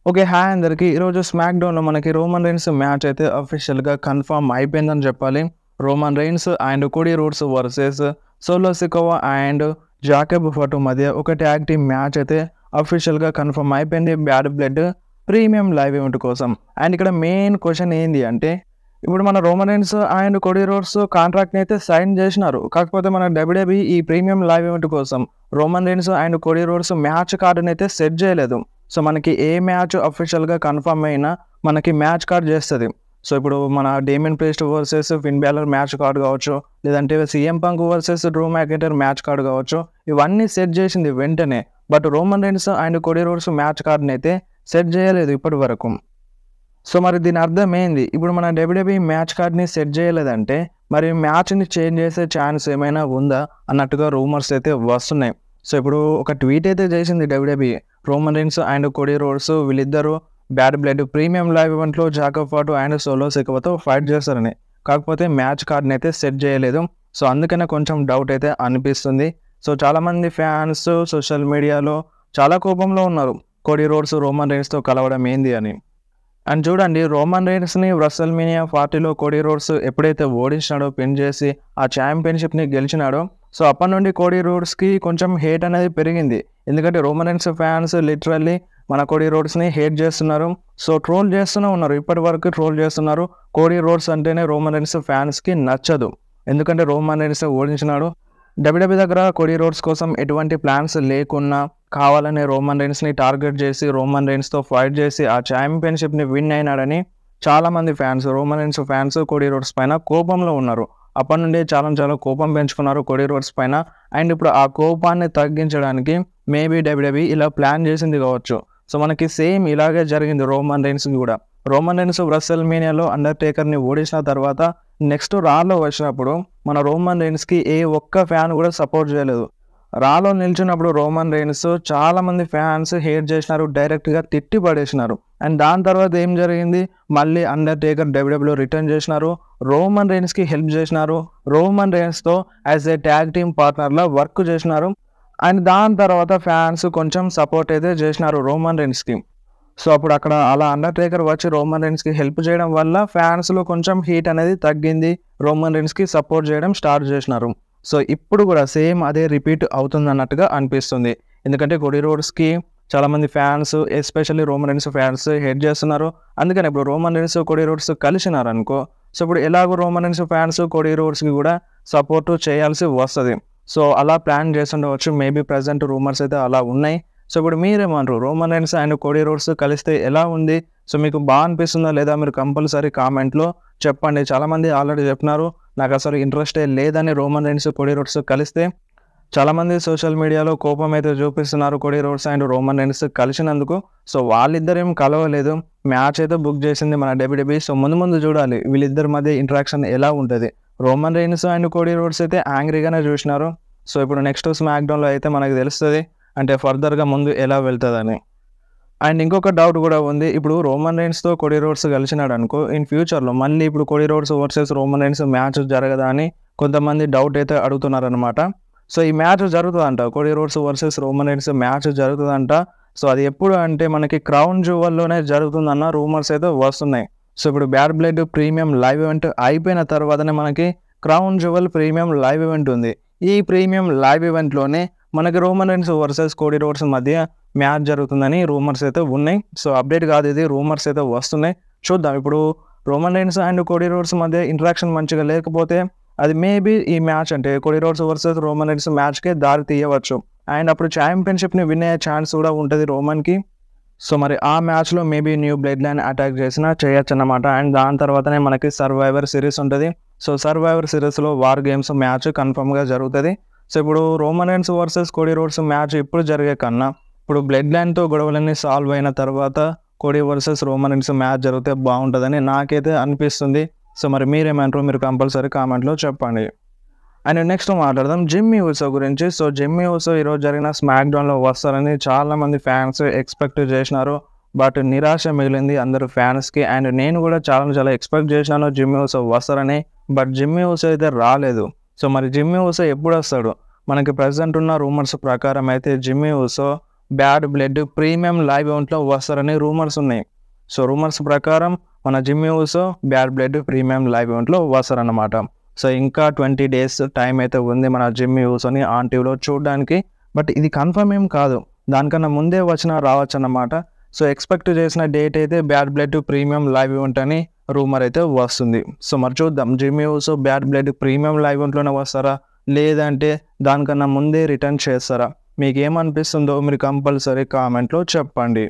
Okay. Hi అందరికి. ఈరోజు smack డౌన్‌లో మనకి రోమన్ రైన్స్ మ్యాచ్ అయితే అఫీషియల్‌గా కన్ఫర్మ్ అయిపోయిందని చెప్పాలి. Roman Reigns and Cody Rhodes versus Solo Sikoa and Jacob Fatu మధ్య ఒక ట్యాగ్ టీమ్ మ్యాచ్ అయితే అఫీషియల్‌గా కన్ఫర్మ్ అయిపోయింది. Bad blood premium live event కోసం. అండ్ ఇక్కడ మెయిన్ క్వెషన్ ఏంది అంటే, ఇప్పుడు మన Roman Reigns and Cody Rhodes కాంట్రాక్ట్‌ని అయితే సైన్ చేసినారు. కాకపోతే మన డబ్ల్యూడబ్ల్యూఈ ఈ ప్రీమియం లైవ్ ఈవెంట్ కోసం Roman Reigns and Cody Rhodes match కార్డ్‌ని అయితే సెట్ చేయలేదు. సో మనకి ఏ మ్యాచ్ అఫీషియల్‌గా కన్ఫర్మ్ అయినా మనకి మ్యాచ్ కార్డ్ చేస్తది. సో ఇప్పుడు మన డేమియన్ ప్రీస్ట్ వర్సెస్ ఫిన్ బాలర్ మ్యాచ్ కార్డ్ కావచ్చు, లేదంటే CM punk versus Drew McIntyre match card కావచ్చు, ఇవన్నీ సెట్ చేసింది వెంటనే. But Roman Reigns and Cody Rhodes match కార్డ్‌ని అయితే సెట్ చేయలేదు ఇప్పటి వరకు. సో మరి దీని అర్థం ఏంది? ఇప్పుడు మన డబ్ల్యూడబ్ల్యూఈ మ్యాచ్ కార్డ్‌ని సెట్ చేయలేదంటే మరి మ్యాచ్‌ని చేంజ్ చేసే ఛాన్స్ ఏమైనా ఉందా అన్నట్టుగా రూమర్స్ అయితే వస్తున్నాయి. సో ఇప్పుడు ఒక ట్వీట్ అయితే చేసింది WWE. Roman Reigns and Cody roads వీళ్ళిద్దరూ బ్యాడ్ బ్లడ్ ప్రీమియం లైవ్ ఈవెంట్‌లో జాకబ్ ఫటు అండ్ సోలో సికోవాతో ఫైట్ చేస్తారని. కాకపోతే మ్యాచ్ కార్డ్‌ని అయితే సెట్ చేయలేదు. సో అందుకనే కొంచెం డౌట్ అయితే అనిపిస్తుంది. సో చాలామంది ఫ్యాన్స్ సోషల్ మీడియాలో చాలా కోపంలో ఉన్నారు. కోడీ రోడ్స్ రోమన్ రైన్స్‌తో కలవడం ఏంది అని. అండ్ చూడండి, రోమన్ రైన్స్‌ని WrestleMania 40లో కోడీ రోడ్స్ ఎప్పుడైతే ఓడించినాడో, పిన్ చేసి ఆ ఛాంపియన్‌షిప్‌ని గెలిచినాడో, సో అప్పటి నుండి కోడీ రోడ్స్‌కి కొంచెం హేట్ అనేది పెరిగింది. ఎందుకంటే రోమన్ రైన్స్ ఫ్యాన్స్ లిటరల్లీ మన కోడీ రోడ్స్‌ని హేట్ చేస్తున్నారు. సో ట్రోల్ చేస్తూనే ఉన్నారు. ఇప్పటి వరకు ట్రోల్ చేస్తున్నారు. కోడీ రోడ్స్ అంటేనే రోమన్ రైన్స్ ఫ్యాన్స్‌కి నచ్చదు. ఎందుకంటే రోమన్ రైన్స్ ఓడించినాడు. డబ్ల్యూడబ్ల్యూఈ దగ్గర కోడీ రోడ్స్ కోసం ఎటువంటి ప్లాన్స్ లేకున్నా కావాలనే రోమన్ రైన్స్‌ని టార్గెట్ చేసి రోమన్ రైన్స్‌తో ఫైట్ చేసి ఆ ఛాంపియన్‌షిప్‌ని విన్ అయినాడని చాలామంది fans, Roman Reigns fans Cody roads పైన కోపంలో ఉన్నారు. అప్పటి నుండి చాలా కోపం పెంచుకున్నారు కోడీ రోడ్స్ పైన. అండ్ ఇప్పుడు ఆ కోపాన్ని తగ్గించడానికి మేబీ డబ్ల్యూడబ్ల్యూఈ ఇలా ప్లాన్ చేసింది కావచ్చు. సో మనకి సేమ్ ఇలాగే జరిగింది రోమన్ రైన్స్‌కి కూడా. రోమన్ రైన్స్ WrestleManiaలో అండర్‌టేకర్‌ని ఓడించిన తర్వాత నెక్స్ట్ రాలో వచ్చినప్పుడు మన రోమన్ రైన్స్‌కి ఏ ఒక్క ఫ్యాన్ కూడా సపోర్ట్ చేయలేదు. రాలో నిల్చున్నప్పుడు రోమన్ రైన్స్ చాలామంది ఫ్యాన్స్ హేట్ చేసినారు. డైరెక్ట్‌గా తిట్టి పడేసినారు. అండ్ దాని తర్వాత ఏం జరిగింది? మళ్ళీ అండర్‌టేకర్ డబ్ల్యూడబ్ల్యూఈలో రిటర్న్ చేసినారు. రోమన్ రైన్స్‌కి హెల్ప్ చేసినారు. రోమన్ రైన్స్‌తో యాజ్ ఏ ట్యాగ్ టీమ్ పార్ట్నర్‌లా వర్క్ చేసినారు. అండ్ దాని తర్వాత ఫ్యాన్స్ కొంచెం సపోర్ట్ అయితే చేసినారు రోమన్ రైన్స్‌కి. సో అప్పుడు అక్కడ అలా అండర్‌టేకర్ వచ్చి రోమన్ రైన్స్‌కి హెల్ప్ చేయడం వల్ల ఫ్యాన్స్‌లో కొంచెం హీట్ అనేది తగ్గింది. రోమన్ రైన్స్‌కి సపోర్ట్ చేయడం స్టార్ట్ చేసినారు. సో ఇప్పుడు కూడా సేమ్ అదే రిపీట్ అవుతుందన్నట్టుగా అనిపిస్తుంది. ఎందుకంటే కోడీ రోడ్స్‌కి చాలామంది fans especially Roman Reigns fans hate చేస్తున్నారు. అందుకని ఇప్పుడు రోమన్ రైన్స్, కోడీ రోడ్స్ కలిసినారనుకో, సో ఇప్పుడు ఎలాగో రోమన్ రైన్స్ ఫ్యాన్స్ కోడీ రోడ్స్‌కి కూడా సపోర్ట్ చేయాల్సి వస్తది. సో అలా ప్లాన్ చేసుండవచ్చు. మేబీ ప్రెజెంట్ రూమర్స్ అయితే అలా ఉన్నాయి. సో ఇప్పుడు మీరేమంటారు? Roman Reigns and Cody Rhodes కలిస్తే ఎలా ఉంది? సో మీకు అనిపిస్తుందా లేదా? మీరు కంపల్సరీ కామెంట్‌లో చెప్పండి. చాలామంది ఆల్రెడీ చెప్పినారు, నాకు అసలు ఇంట్రెస్టే లేదని రోమన్ రైన్స్, కోడీ రోడ్స్ కలిస్తే. చాలామంది సోషల్ మీడియాలో కోపం అయితే చూపిస్తున్నారు Cody Rhodes and Roman Reigns కలిసినందుకు. సో వాళ్ళిద్దరేం కలవలేదు. మ్యాచ్ అయితే బుక్ చేసింది మన డబ్ల్యూడబ్ల్యూఈ. సో ముందు చూడాలి వీళ్ళిద్దరి మధ్య ఇంటరాక్షన్ ఎలా ఉంటది. Roman Reigns and Cody roads అయితే యాంగ్రీగానే చూసినారు. సో ఇప్పుడు నెక్స్ట్ స్మాక్ డౌన్‌లో అయితే మనకు తెలుస్తది. అంటే ఫర్దర్‌గా ముందు ఎలా వెళ్తదని. అండ్ ఇంకొక డౌట్ కూడా ఉంది. ఇప్పుడు రోమన్ రైన్స్‌తో కోడీ రోడ్స్ కలిసినాడనుకో, ఇన్ ఫ్యూచర్‌లో మళ్ళీ ఇప్పుడు Cody Rhodes versus Roman Reigns match జరగదా అని కొంతమంది డౌట్ అయితే అడుగుతున్నారనమాట. సో ఈ మ్యాచ్ జరుగుతదంట. Cody Rhodes versus Roman Reigns match జరుగుతదంట. సో అది ఎప్పుడు అంటే మనకి క్రౌన్ జ్యువెల్‌లోనే జరుగుతుందన్న రూమర్స్ అయితే వస్తున్నాయి. సో ఇప్పుడు Bad blood premium live event అయిపోయిన తర్వాతనే మనకి Crown Jewel premium live event ఉంది. ఈ ప్రీమియం లైవ్ ఈవెంట్‌లోనే మనకి Roman Reigns versus Cody Rhodes మధ్య మ్యాచ్ జరుగుతుందని రూమర్స్ అయితే ఉన్నాయి. సో అప్డేట్ కాదు ఇది, రూమర్స్ అయితే వస్తున్నాయి. చూద్దాం. ఇప్పుడు Roman Reigns and Cody Rhodes మధ్య ఇంటరాక్షన్ మంచిగా లేకపోతే అది మేబీ ఈ మ్యాచ్ అంటే Cody Rhodes versus Roman Reigns మ్యాచ్‌కే దారి తీయవచ్చు. అండ్ అప్పుడు ఛాంపియన్‌షిప్‌ని విన్ అయ్యే ఛాన్స్ కూడా ఉంటది రోమన్‌కి. సో మరి ఆ మ్యాచ్‌లో maybe new blood line attack చేసినా చేయొచ్చన్నమాట. అండ్ దాని తర్వాతనే మనకి సర్వైవర్ సిరీస్ ఉంటది. సో సర్వైవర్ సిరీస్‌లో వార్ గేమ్స్ మ్యాచ్ కన్ఫర్మ్‌గా జరుగుతది. సో ఇప్పుడు Roman Reigns versus Cody Rhodes match ఇప్పుడు జరిగే కన్నా ఇప్పుడు బ్లడ్ లైన్‌తో గొడవలన్నీ సాల్వ్ అయిన తర్వాత Cody versus Roman Reigns match జరిగితే బాగుంటుందని నాకైతే అనిపిస్తుంది. సో మరి మీరేమంటారు? మీరు కంపల్సరీ కామెంట్‌లో చెప్పండి. అండ్ నెక్స్ట్ మాట్లాడదాం జిమ్మీ ఊసో గురించి. సో జిమ్మీ ఊసో ఈరోజు జరిగిన స్మాక్ డౌన్‌లో వస్తారని చాలామంది ఫ్యాన్స్ ఎక్స్పెక్ట్ చేసినారు. బట్ నిరాశ మిగిలింది అందరూ ఫ్యాన్స్‌కి. అండ్ నేను కూడా చాలా ఎక్స్పెక్ట్ చేసినాను జిమ్మీ ఊసో వస్తారని. బట్ జిమ్మీ ఊసో అయితే రాలేదు. సో మరి జిమ్మీ ఊసో ఎప్పుడు వస్తాడు? మనకి ప్రెజెంట్ ఉన్న రూమర్స్ ప్రకారం అయితే Jimmy ఊసో bad blood premium live ఈవెంట్లో వస్తారని రూమర్స్ ఉన్నాయి. సో రూమర్స్ ప్రకారం మన Jimmy ఊసో bad blood premium live ఈవెంట్లో వస్తారన్నమాట. సో ఇంకా 20 days టైం అయితే ఉంది మన జిమ్మీ ఊసోని ఆన్ టీవీలో చూడడానికి. బట్ ఇది కన్ఫర్మ్ ఏం కాదు, దానికన్నా ముందే రావచ్చు అన్నమాట. సో ఎక్స్పెక్ట్ చేసిన డేట్ అయితే bad blood premium live event అని రూమర్ అయితే వస్తుంది. సో మరి చూద్దాం, Jimmy ఊసో bad blood premium live ఈవెంట్లోనే వస్తారా, లేదంటే దానికన్నా ముందే రిటర్న్ చేస్తారా? మీకు ఏమనిపిస్తుందో మీరు కంపల్సరీ కామెంట్లో చెప్పండి.